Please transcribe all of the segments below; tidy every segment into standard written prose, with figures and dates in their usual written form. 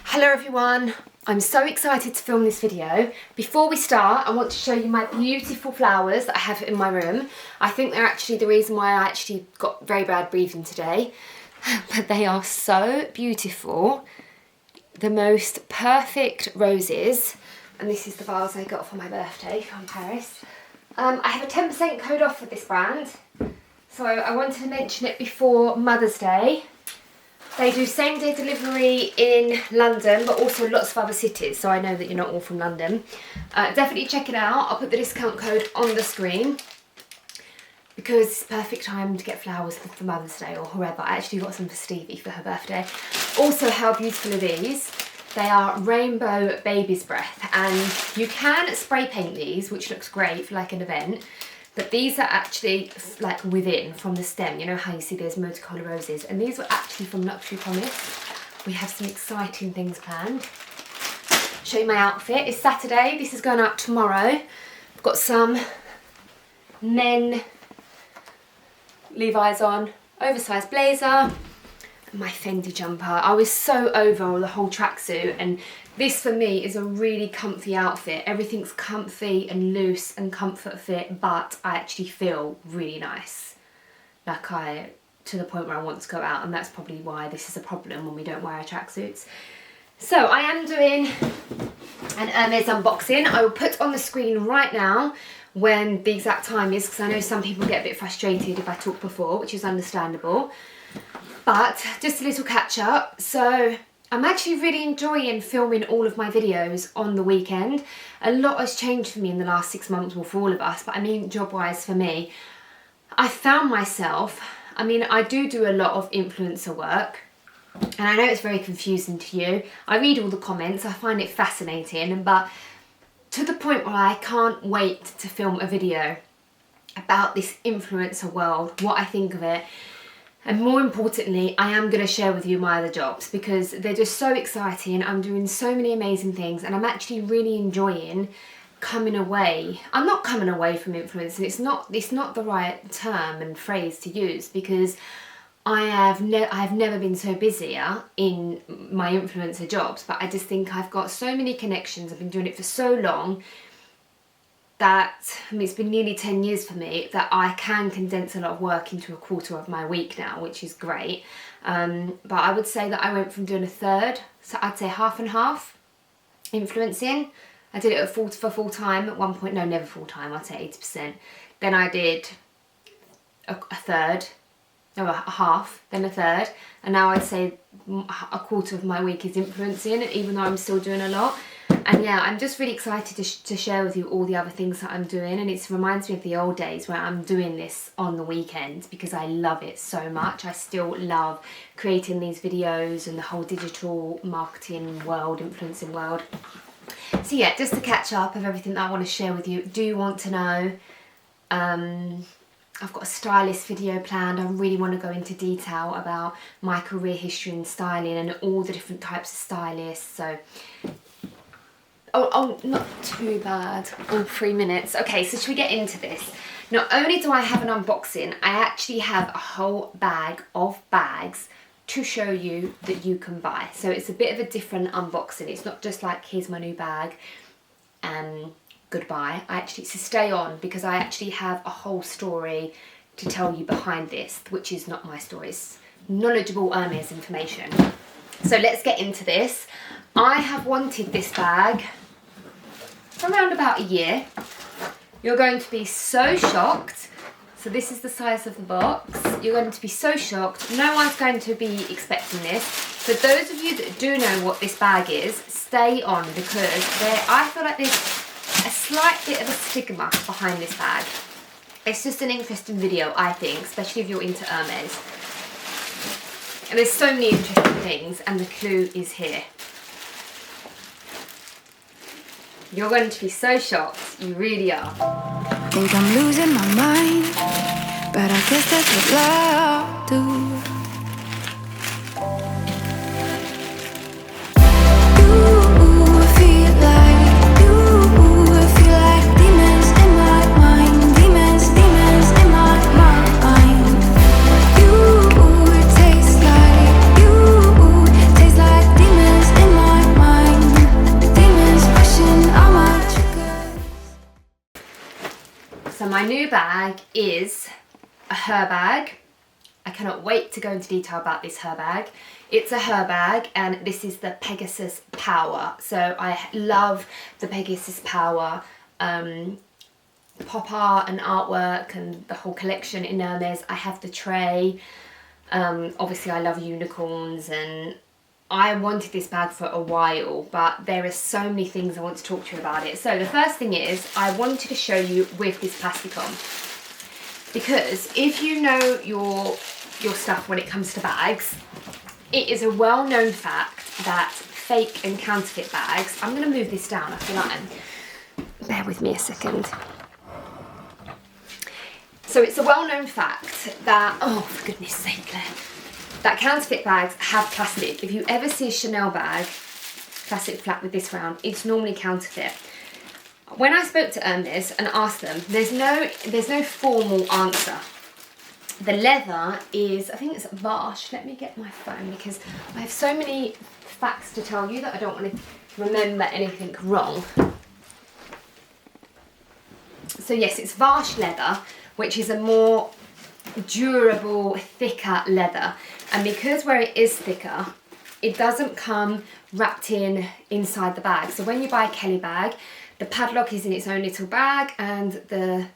Hello everyone, I'm so excited to film this video. Before we start, I want to show you my beautiful flowers that I have in my room. I think they're actually the reason why I actually got very bad breathing today. But they are so beautiful. The most perfect roses. And this is the vase I got for my birthday from Paris. I have a 10% code off with this brand. So I wanted to mention it before Mother's Day. They do same day delivery in London, but also lots of other cities, so I know that you're not all from London. Definitely check it out. I'll put the discount code on the screen because it's the perfect time to get flowers for Mother's Day or whoever. I actually got some for Stevie for her birthday. Also, how beautiful are these? They are rainbow baby's breath, and you can spray paint these, which looks great for like an event. But these are actually like within from the stem. You know how you see there's multicolour roses, and these were actually from Luxury Promise. We have some exciting things planned. Show you my outfit. It's Saturday. This is going out tomorrow. I've got some men Levi's on, oversized blazer, and my Fendi jumper. I was so over the whole tracksuit, and this for me is a really comfy outfit. Everything's comfy and loose and comfort fit, but I actually feel really nice. Like to the point where I want to go out, and that's probably why this is a problem when we don't wear our tracksuits. So I am doing an Hermes unboxing. I will put on the screen right now when the exact time is, because I know some people get a bit frustrated if I talk before, which is understandable. But just a little catch up. So I'm actually really enjoying filming all of my videos on the weekend. A lot has changed for me in the last 6 months, well, for all of us, but I mean job-wise for me. I found myself, I mean, I do a lot of influencer work, and I know it's very confusing to you. I read all the comments, I find it fascinating, but to the point where I can't wait to film a video about this influencer world, what I think of it. And more importantly, I am going to share with you my other jobs because they're just so exciting. I'm doing so many amazing things, and I'm actually really enjoying coming away. I'm not coming away from influencing. It's not the right term and phrase to use, because I have never been so busier in my influencer jobs, but I just think I've got so many connections. I've been doing it for so long that, I mean, it's been nearly 10 years for me, that I can condense a lot of work into a quarter of my week now, which is great. But I would say that I went from doing a third, so I'd say half and half influencing. I did it for full time at one point, no, never full time, I'd say 80%. Then I did a third, no, a half, then a third, and now I'd say a quarter of my week is influencing, even though I'm still doing a lot. And yeah, I'm just really excited to share with you all the other things that I'm doing, and it reminds me of the old days where I'm doing this on the weekends because I love it so much. I still love creating these videos and the whole digital marketing world, influencing world. So yeah, just to catch up of everything that I want to share with you. Do you want to know? I've got a stylist video planned. I really want to go into detail about my career history in styling and all the different types of stylists. So Oh, not too bad. Oh, 3 minutes. Okay, so should we get into this? Not only do I have an unboxing, I actually have a whole bag of bags to show you that you can buy. So it's a bit of a different unboxing. It's not just like, here's my new bag and goodbye. It's to stay on, because I actually have a whole story to tell you behind this, which is not my story. It's knowledgeable Hermes information. So let's get into this. I have wanted this bag for around about a year. You're going to be so shocked. So this is the size of the box. You're going to be so shocked. No one's going to be expecting this. For those of you that do know what this bag is, stay on, because I feel like there's a slight bit of a stigma behind this bag. It's just an interesting video, I think, especially if you're into Hermes. And there's so many interesting things, and the clue is here. You're going to be so shocked. You really are. Think I'm losing my mind, but I guess that's what love do. Demons in my mind. You taste like new bag is a Herbag. I cannot wait to go into detail about this Herbag. It's a Herbag and this is the Pegasus Power. So I love the Pegasus Power pop art and artwork and the whole collection in Hermes. I have the tray. Obviously I love unicorns, and I wanted this bag for a while, but there are so many things I want to talk to you about it. So the first thing is I wanted to show you with this plastic on, because if you know your stuff when it comes to bags, it is a well-known fact that fake and counterfeit bags, I'm going to move this down, I feel like bear with me a second. So it's a well-known fact that, oh for goodness sake Claire, that counterfeit bags have plastic. If you ever see a Chanel bag, plastic flap with this round, it's normally counterfeit. When I spoke to Hermes and asked them, there's no formal answer. The leather is, I think it's Vache. Let me get my phone because I have so many facts to tell you that I don't want to remember anything wrong. So yes, it's Vache leather, which is a more durable, thicker leather. And because where it is thicker, it doesn't come wrapped inside the bag. So when you buy a Kelly bag, the padlock is in its own little bag, and the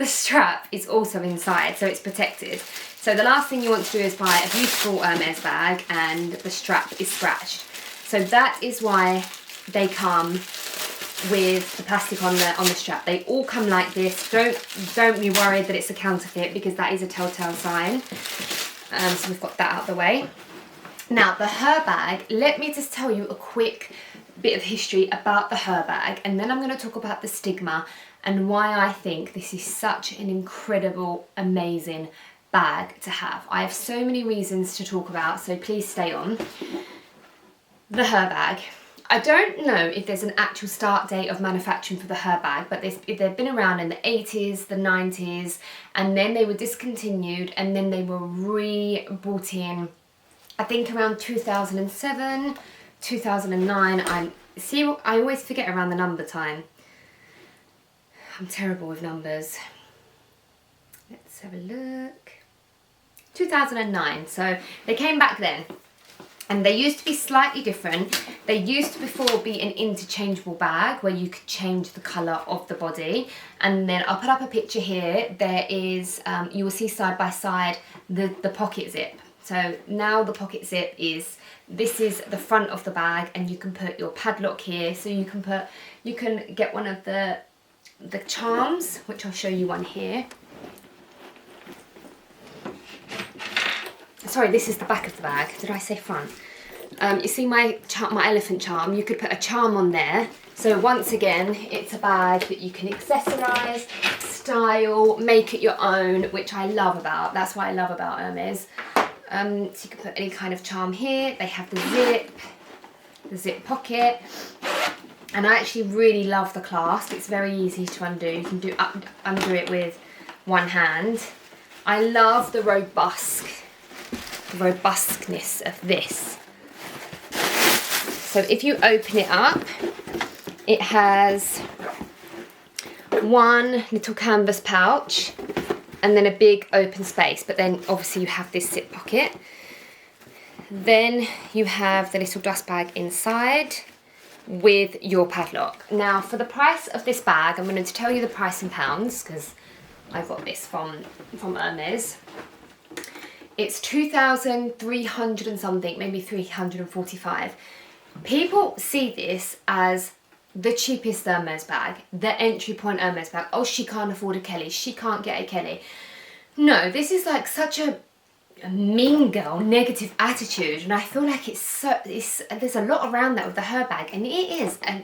strap is also inside, so it's protected. So the last thing you want to do is buy a beautiful Hermes bag and the strap is scratched. So that is why they come with the plastic on the strap. They all come like this. Don't be worried that it's a counterfeit, because that is a telltale sign. So we've got that out of the way. Now the Herbag, let me just tell you a quick bit of history about the Herbag, and then I'm going to talk about the stigma and why I think this is such an incredible, amazing bag to have. I have so many reasons to talk about, so please stay on. The Herbag. I don't know if there's an actual start date of manufacturing for the Herbag, but they've been around in the 80s, the 90s, and then they were discontinued, and then they were brought in, I think around 2007, 2009. I always forget around the number time. I'm terrible with numbers. Let's have a look. 2009, so they came back then. And they used to be slightly different. They used to before be an interchangeable bag where you could change the colour of the body. And then I'll put up a picture here. There is, you will see side by side the pocket zip. So now the pocket zip this is the front of the bag, and you can put your padlock here. So you can get one of the charms, which I'll show you one here. Sorry, this is the back of the bag. Did I say front? You see my elephant charm? You could put a charm on there. So once again, it's a bag that you can accessorise, style, make it your own, which I love about. That's what I love about Hermes. So you can put any kind of charm here. They have the zip pocket. And I actually really love the clasp. It's very easy to undo. You can undo it with one hand. I love the robustness of this. So if you open it up, it has one little canvas pouch and then a big open space, but then obviously you have this zip pocket. Then you have the little dust bag inside with your padlock. Now for the price of this bag, I'm going to tell you the price in pounds because I got this from Hermes. It's 2,300 and something, maybe 345. People see this as the cheapest Hermes bag, the entry point Hermes bag. Oh, she can't afford a Kelly, she can't get a Kelly. No, this is like such a mean girl negative attitude, and I feel like there's a lot around that with the Herbag, and it is an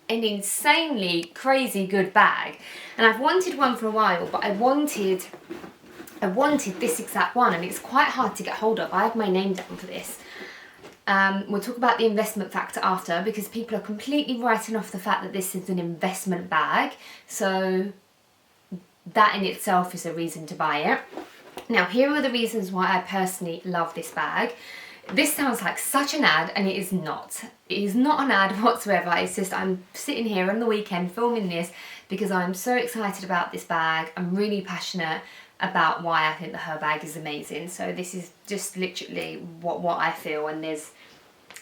insanely crazy good bag. And I've wanted one for a while, but I wanted this exact one, and it's quite hard to get hold of. I have my name down for this. We'll talk about the investment factor after, because people are completely writing off the fact that this is an investment bag. So that in itself is a reason to buy it. Now, here are the reasons why I personally love this bag. This sounds like such an ad, and it is not. It is not an ad whatsoever. It's just I'm sitting here on the weekend filming this because I'm so excited about this bag. I'm really passionate about why I think the Herbag is amazing. So this is just literally what I feel, and there's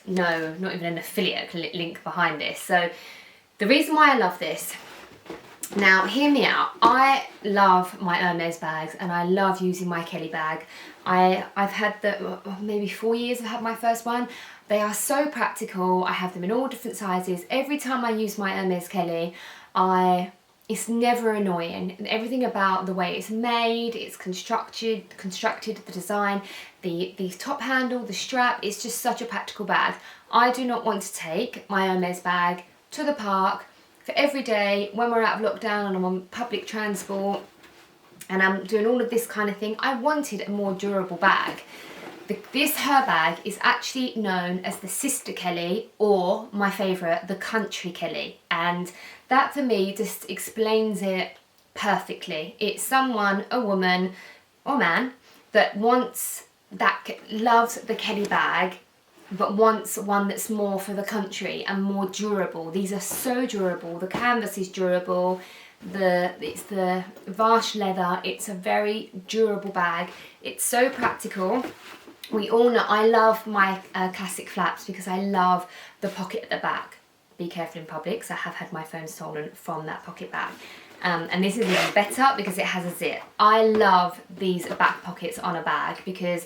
not even an affiliate link behind this. So the reason why I love this, now hear me out, I love my Hermes bags and I love using my Kelly bag. I've had maybe 4 years I've had my first one. They are so practical. I have them in all different sizes. Every time I use my Hermes Kelly, it's never annoying. Everything about the way it's made, it's constructed, the design, the top handle, the strap, it's just such a practical bag. I do not want to take my Hermes bag to the park for every day when we're out of lockdown and I'm on public transport and I'm doing all of this kind of thing. I wanted a more durable bag. This Herbag is actually known as the Sister Kelly, or my favourite, the Country Kelly, and that for me just explains it perfectly. It's someone, a woman or man, that loves the Kelly bag but wants one that's more for the country and more durable. These are so durable. The canvas is durable. It's the Vash leather. It's a very durable bag. It's so practical. We all know I love my classic flaps because I love the pocket at the back. Be careful in public, because I have had my phone stolen from that pocket bag. And this is even better because it has a zip. I love these back pockets on a bag because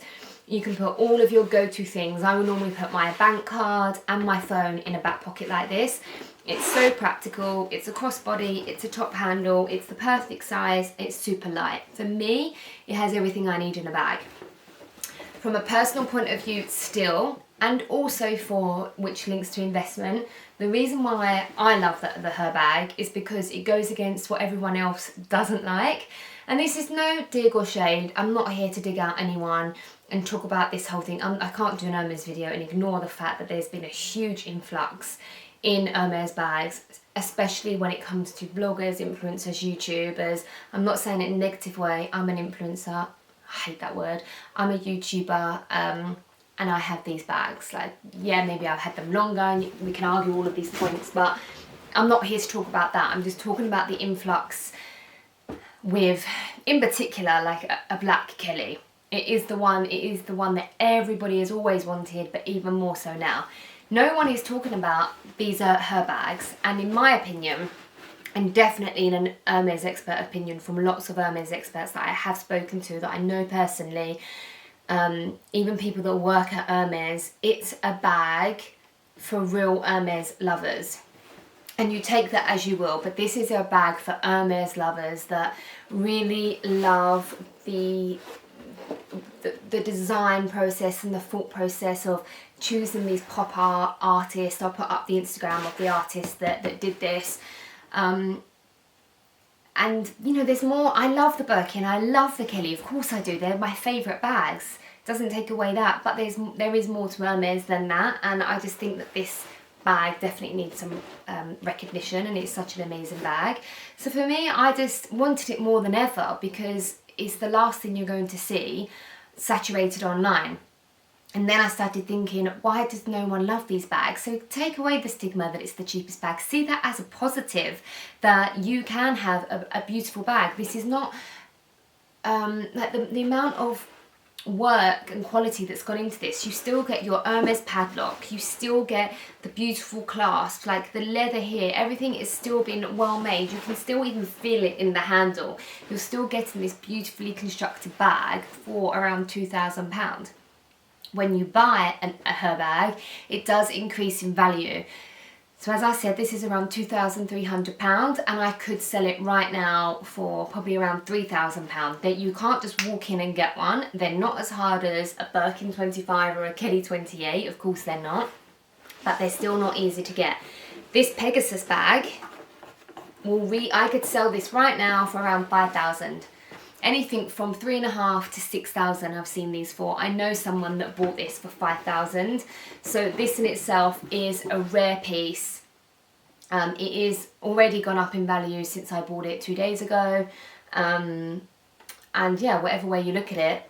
you can put all of your go-to things. I would normally put my bank card and my phone in a back pocket like this. It's so practical, it's a crossbody, it's a top handle, it's the perfect size, it's super light. For me, it has everything I need in a bag. From a personal point of view still, and also for which links to investment, the reason why I love the Herbag is because it goes against what everyone else doesn't like. And this is no dig or shade. I'm not here to dig out anyone and talk about this whole thing. I can't do an Hermes video and ignore the fact that there's been a huge influx in Hermes bags, especially when it comes to bloggers, influencers, YouTubers. I'm not saying it in a negative way. I'm an influencer. I hate that word. I'm a YouTuber, and I have these bags. Like, yeah, maybe I've had them longer and we can argue all of these points, but I'm not here to talk about that. I'm just talking about the influx with, in particular, like a black Kelly. It is the one that everybody has always wanted, but even more so now. No one is talking about these are Herbags, and in my opinion, and definitely in an Hermes expert opinion from lots of Hermes experts that I have spoken to, that I know personally, even people that work at Hermes, it's a bag for real Hermes lovers. And you take that as you will, but this is a bag for Hermes lovers that really love the design process and the thought process of choosing these pop art artists. I'll put up the Instagram of the artist that did this. And you know, there's more. I love the Birkin, I love the Kelly, of course I do, they're my favourite bags, doesn't take away that, but there is more to Hermes than that, and I just think that this bag definitely needs some recognition, and it's such an amazing bag. So for me, I just wanted it more than ever because it's the last thing you're going to see saturated online. And then I started thinking, why does no one love these bags? So take away the stigma that it's the cheapest bag. See that as a positive, that you can have a beautiful bag. This is not, like the amount of work and quality that's gone into this. You still get your Hermes padlock, you still get the beautiful clasp, like the leather here, everything is still been well made. You can still even feel it in the handle. You're still getting this beautifully constructed bag for around £2,000. When you buy a Herbag, it does increase in value. So as I said, this is around £2,300, and I could sell it right now for probably around £3,000. That you can't just walk in and get one. They're not as hard as a Birkin 25 or a Kelly 28, of course they're not, but they're still not easy to get. This Pegasus bag, I could sell this right now for around £5,000. Anything from £3,500 to £6,000 I've seen these for. I know someone that bought this for £5,000. So this in itself is a rare piece. It is already gone up in value since I bought it 2 days ago. And yeah, whatever way you look at it,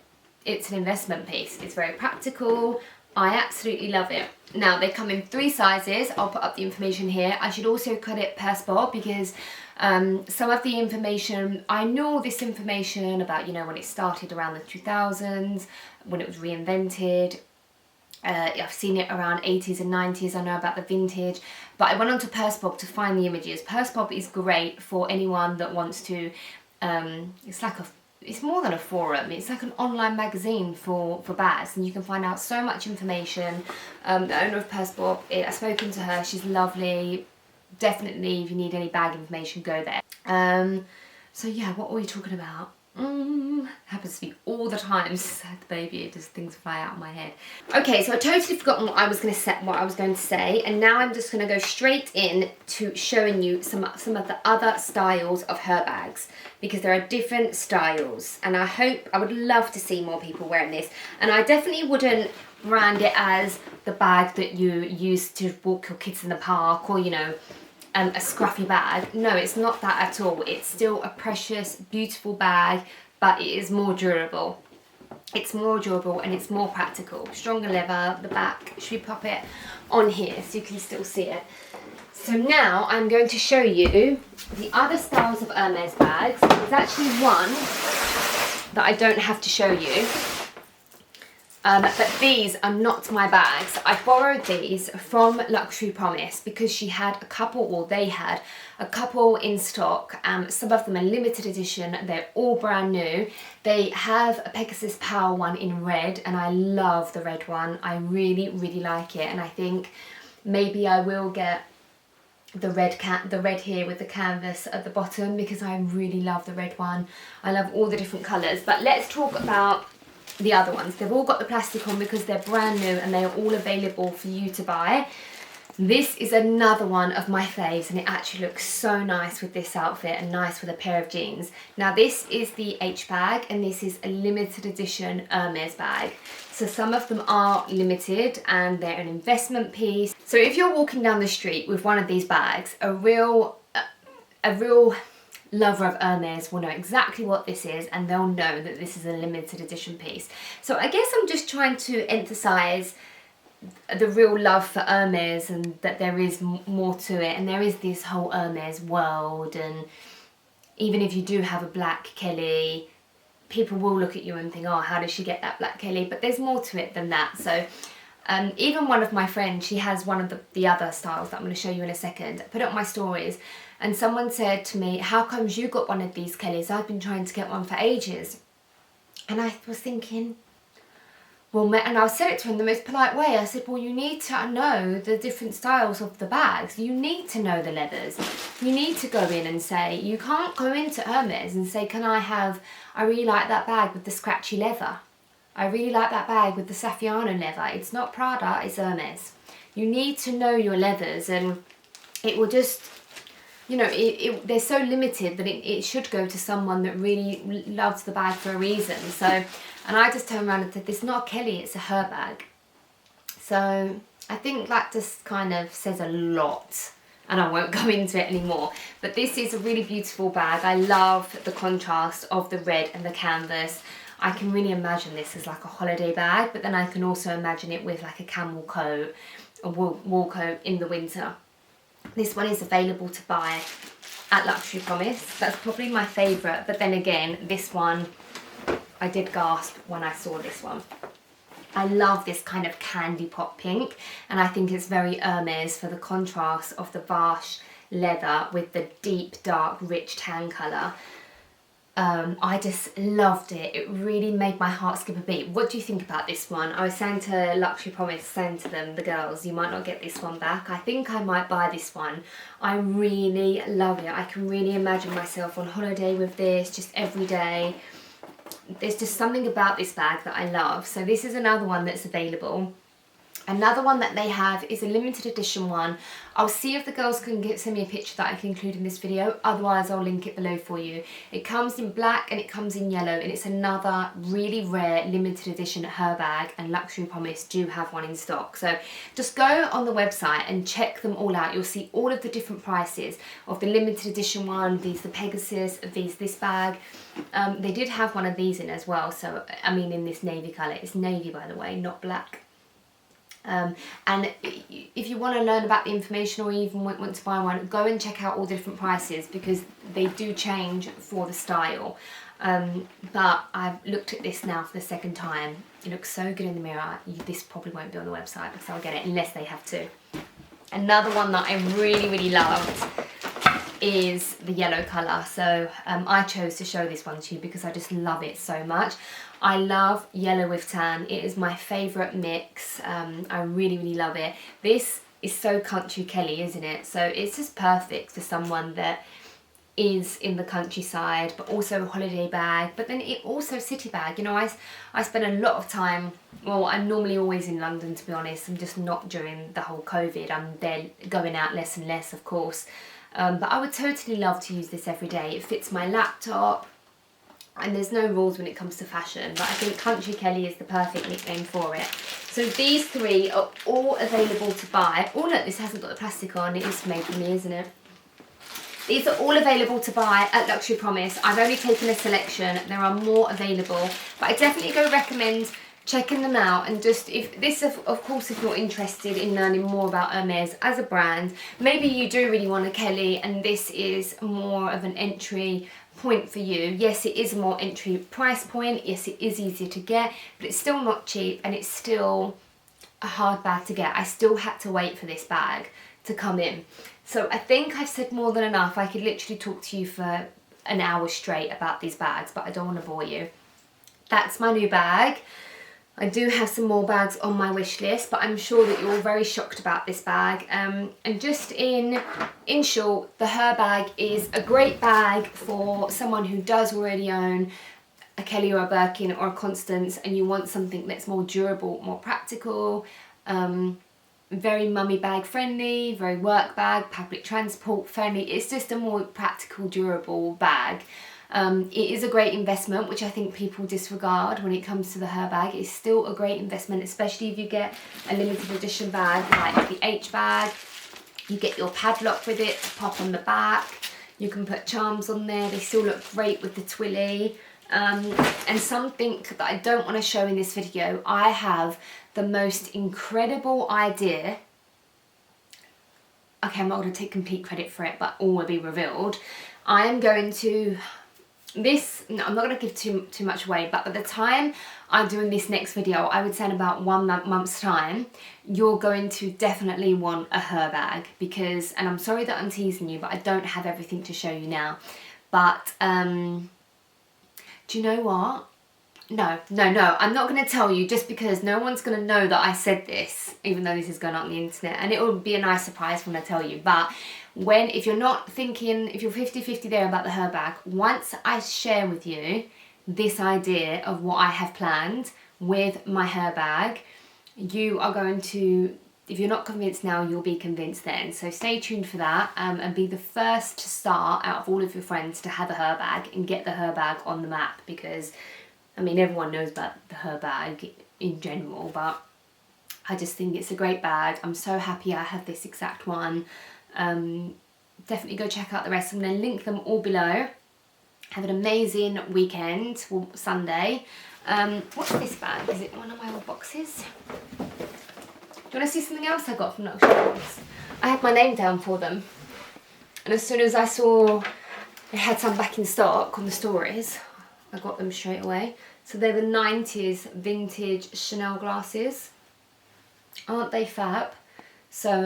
it's an investment piece. It's very practical. I absolutely love it. Now, they come in 3 sizes. I'll put up the information here. I should also credit Purse Bob because Some of the information, I know all this information about, you know, when it started around the 2000s, when it was reinvented. I've seen it around 80s and 90s, I know about the vintage, but I went onto Persebob to find the images. Persebob is great for anyone that wants to, it's more than a forum, it's like an online magazine for bags, and you can find out so much information. The owner of Persebob, I've spoken to her, she's lovely. Definitely, if you need any bag information, go there. So yeah, what were we talking about? Happens to be all the time. Sad baby, just things fly out of my head. Okay, so I totally forgotten what I was going to say, and now I'm just going to go straight in to showing you some of the other styles of Herbags, because there are different styles, and I would love to see more people wearing this. And I definitely wouldn't brand it as the bag that you use to walk your kids in the park, or, you know, a scruffy bag. No, it's not that at all. It's still a precious, beautiful bag, but it is more durable. It's more durable and it's more practical. Stronger leather, the back. Should we pop it on here so you can still see it? So now I'm going to show you the other styles of Hermes bags. There's actually one that I don't have to show you. But these are not my bags. I borrowed these from Luxury Promise because she had a couple, or they had a couple in stock. Some of them are limited edition. They're all brand new. They have a Pegasus Power one in red, and I love the red one. I really, really like it, and I think maybe I will get the red here with the canvas at the bottom, because I really love the red one. I love all the different colours. But let's talk about the other ones. They've all got the plastic on because they're brand new and they are all available for you to buy. This is another one of my faves, and it actually looks so nice with this outfit and nice with a pair of jeans. Now this is the H bag, and this is a limited edition Hermes bag. So some of them are limited and they're an investment piece. So if you're walking down the street with one of these bags, a real lover of Hermes will know exactly what this is, and they'll know that this is a limited edition piece. So I guess I'm just trying to emphasize the real love for Hermes, and that there is more to it, and there is this whole Hermes world. And even if you do have a black Kelly, people will look at you and think, oh, how does she get that black Kelly? But there's more to it than that. So even one of my friends, she has one of the other styles that I'm going to show you in a second. I put it on my stories, and someone said to me, how comes you got one of these Kellys? I've been trying to get one for ages. And I was thinking, well, and I said it to her in the most polite way. I said, well, you need to know the different styles of the bags. You need to know the leathers. You need to go in and say, you can't go into Hermes and say, I really like that bag with the scratchy leather. I really like that bag with the Saffiano leather. It's not Prada, it's Hermes. You need to know your leathers, and it will just, you know, they're so limited that it should go to someone that really loves the bag for a reason. So, and I just turned around and said, this is not a Kelly, it's a Herbag. So I think that just kind of says a lot, and I won't go into it anymore. But this is a really beautiful bag. I love the contrast of the red and the canvas. I can really imagine this as like a holiday bag, but then I can also imagine it with like a camel coat, a wool coat in the winter. This one is available to buy at Luxury Promise. That's probably my favourite, but then again, this one, I did gasp when I saw this one. I love this kind of candy pop pink, and I think it's very Hermes for the contrast of the Vache leather with the deep, dark, rich tan colour. I just loved it. It really made my heart skip a beat. What do you think about this one? I was saying to Luxury Promise, saying to them, the girls, you might not get this one back. I think I might buy this one. I really love it. I can really imagine myself on holiday with this, just every day. There's just something about this bag that I love. So this is another one that's available. Another one that they have is a limited edition one. I'll see if the girls can send me a picture that I can include in this video. Otherwise, I'll link it below for you. It comes in black and it comes in yellow, and it's another really rare limited edition Herbag, and Luxury Promise do have one in stock. So just go on the website and check them all out. You'll see all of the different prices of the limited edition one, these the Pegasus, this bag. They did have one of these in as well. So, I mean, in this navy colour. It's navy, by the way, not black. And if you want to learn about the information or even want to buy one, go and check out all the different prices because they do change for the style. But I've looked at this now for the second time. It looks so good in the mirror. This probably won't be on the website because I'll get it unless they have to. Another one that I really loved is the yellow colour. So I chose to show this one to you because I just love it so much. I love yellow with tan. It is my favourite mix. I really love it. This is so country Kelly, isn't it? So it's just perfect for someone that is in the countryside, but also a holiday bag, but then it also city bag. You know, I spend a lot of time, well, I'm normally always in London, to be honest. I'm just not during the whole COVID. I'm there going out less and less, of course. But I would totally love to use this every day. It fits my laptop, and there's no rules when it comes to fashion, but I think Country Kelly is the perfect nickname for it. So these three are all available to buy. Oh look, this hasn't got the plastic on. It is made for me, isn't it? These are all available to buy at Luxury Promise. I've only taken a selection. There are more available, but I definitely go recommend checking them out. And just, if this, of course, if you're interested in learning more about Hermes as a brand, maybe you do really want a Kelly and this is more of an entry point for you. Yes, it is a more entry price point. Yes, it is easier to get, but it's still not cheap and it's still a hard bag to get. I still had to wait for this bag to come in. So I think I've said more than enough. I could literally talk to you for an hour straight about these bags, but I don't want to bore you. That's my new bag. I do have some more bags on my wish list, but I'm sure that you're all very shocked about this bag. And just in short, the Herbag is a great bag for someone who does already own a Kelly or a Birkin or a Constance, and you want something that's more durable, more practical, very mummy bag friendly, very work bag, public transport friendly. It's just a more practical, durable bag. It is a great investment, which I think people disregard when it comes to the Herbag. It's still a great investment, especially if you get a limited edition bag like the H bag. You get your padlock with it to pop on the back. You can put charms on there. They still look great with the twilly. And something that I don't want to show in this video, I have the most incredible idea. Okay, I'm not going to take complete credit for it, but all will be revealed. I am going to, no, I'm not going to give too much away, but by the time I'm doing this next video, I would say in about 1 month's time, you're going to definitely want a Herbag because, and I'm sorry that I'm teasing you, but I don't have everything to show you now. But, do you know what? No, I'm not going to tell you just because no one's going to know that I said this, even though this is going out on the internet, and it will be a nice surprise when I tell you. But if you're not thinking, if you're 50-50 there about the Herbag, once I share with you this idea of what I have planned with my Herbag, you are going to, if you're not convinced now, you'll be convinced then. So stay tuned for that, and be the first to start out of all of your friends to have a Herbag and get the Herbag on the map, because I mean, everyone knows about the Herbag in general, but I just think it's a great bag. I'm so happy I have this exact one. Definitely go check out the rest. I'm going to link them all below. Have an amazing weekend, well, Sunday. What's this bag? Is it one of my old boxes? Do you want to see something else I got from Luxury Promise? I had my name down for them. And as soon as I saw they had some back in stock on the stories, I got them straight away. So they're the 90s vintage Chanel glasses. Aren't they fab? So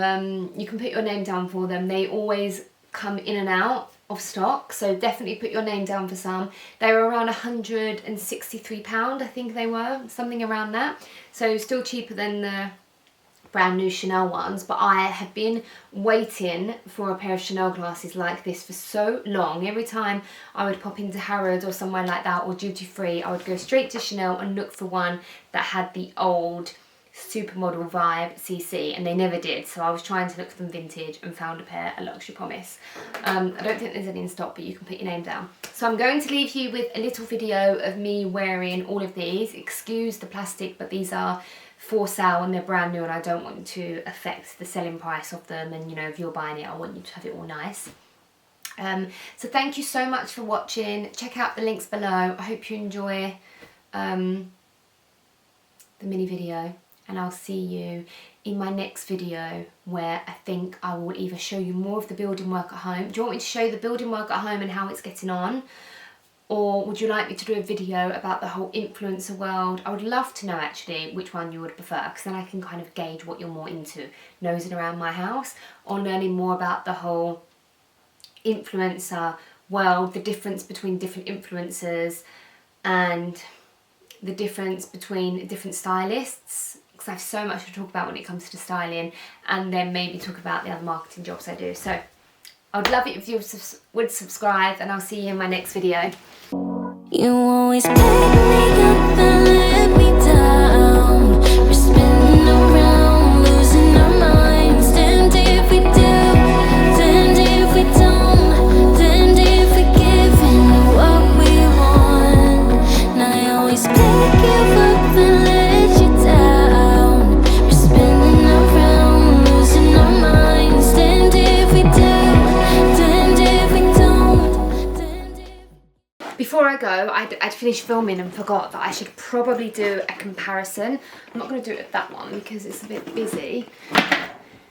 you can put your name down for them. They always come in and out of stock, so definitely put your name down for some. They were around £163, I think they were, something around that. So still cheaper than the brand new Chanel ones, but I have been waiting for a pair of Chanel glasses like this for so long. Every time I would pop into Harrods or somewhere like that, or duty free, I would go straight to Chanel and look for one that had the old supermodel vibe CC, and they never did. So I was trying to look for them vintage and found a pair at Luxury Promise. I don't think there's any in stock, but you can put your name down. So I'm going to leave you with a little video of me wearing all of these. Excuse the plastic, but these are for sale and they're brand new, and I don't want to affect the selling price of them. And you know, if you're buying it, I want you to have it all nice. So thank you so much for watching. Check out the links below. I hope you enjoy the mini video, and I'll see you in my next video, where I think I will either show you more of the building work at home. Do you want me to show you the building work at home and how it's getting on? Or would you like me to do a video about the whole influencer world? I would love to know actually which one you would prefer, because then I can kind of gauge what you're more into, nosing around my house or learning more about the whole influencer world, the difference between different influencers and the difference between different stylists, because I have so much to talk about when it comes to styling, and then maybe talk about the other marketing jobs I do. So I'd love it if you would subscribe, and I'll see you in my next video. You always pick me up and let me down. We're spinning around, losing our minds. Damned if we do, damned if we don't, damned if we give in what we want. And I always pick you up and let you down. We're spinning around, losing our minds. Damned if we do, damned if we don't, damned if... Before I go, I'd finished filming and forgot that I should probably do a comparison. I'm not going to do it with that one because it's a bit busy.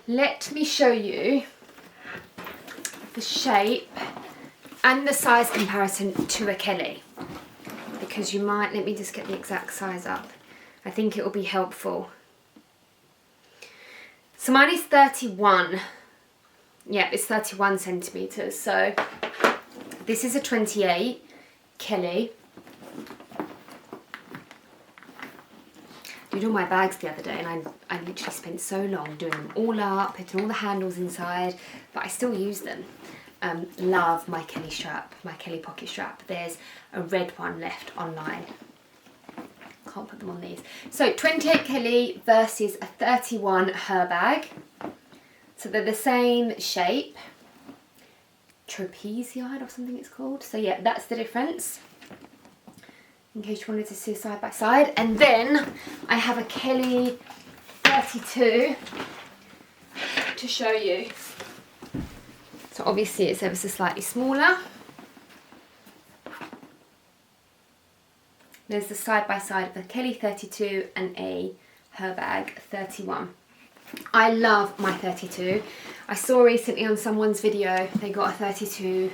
Let me show you the shape and the size comparison to a Kelly, because you might, let me just get the exact size up. I think it will be helpful. So mine is 31. Yeah, it's 31 centimetres. So this is a 28 Kelly. I did all my bags the other day, and I literally spent so long doing them all up, putting all the handles inside, but I still use them. Love my Kelly strap, my Kelly pocket strap. There's a red one left online. Can't put them on these. So 28 Kelly versus a 31 Herbag. So they're the same shape. Trapezoid or something it's called. So yeah, that's the difference, in case you wanted to see side by side. And then I have a Kelly 32 to show you. So obviously it's ever so slightly smaller. There's the side by side of a Kelly 32 and a Herbag 31. I love my 32. I saw recently on someone's video they got a 32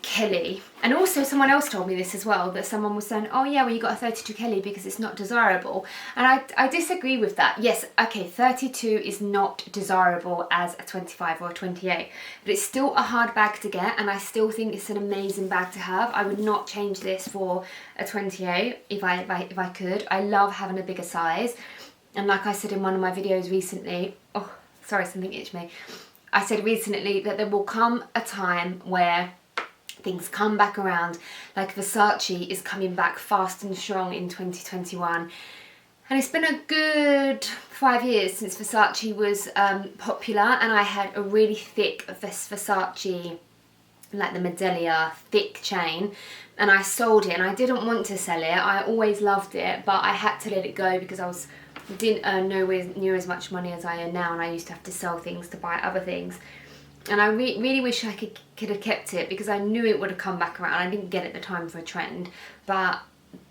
Kelly, and also someone else told me this as well, that someone was saying, oh yeah, well you got a 32 Kelly because it's not desirable, and I disagree with that. Yes, okay, 32 is not desirable as a 25 or a 28, but it's still a hard bag to get, and I still think it's an amazing bag to have. I would not change this for a 28 if I could. I love having a bigger size. And like I said in one of my videos recently, oh, sorry, something itched me. I said recently that there will come a time where things come back around, like Versace is coming back fast and strong in 2021. And it's been a good 5 years since Versace was popular, and I had a really thick Versace, like the Medelia thick chain, and I sold it, and I didn't want to sell it. I always loved it, but I had to let it go because I didn't earn nowhere near as much money as I earn now, and I used to have to sell things to buy other things. And I really wish I could have kept it, because I knew it would have come back around. I didn't get it at the time for a trend, but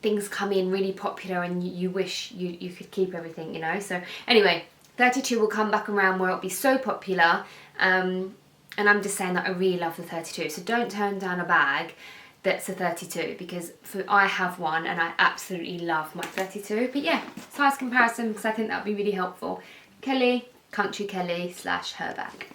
things come in really popular and you wish you could keep everything, you know. So anyway, 32 will come back around where it'll be so popular, and I'm just saying that I really love the 32. So don't turn down a bag that's a 32, because I have one and I absolutely love my 32. But yeah, size comparison, because I think that would be really helpful. Kelly, Country Kelly / Herbag.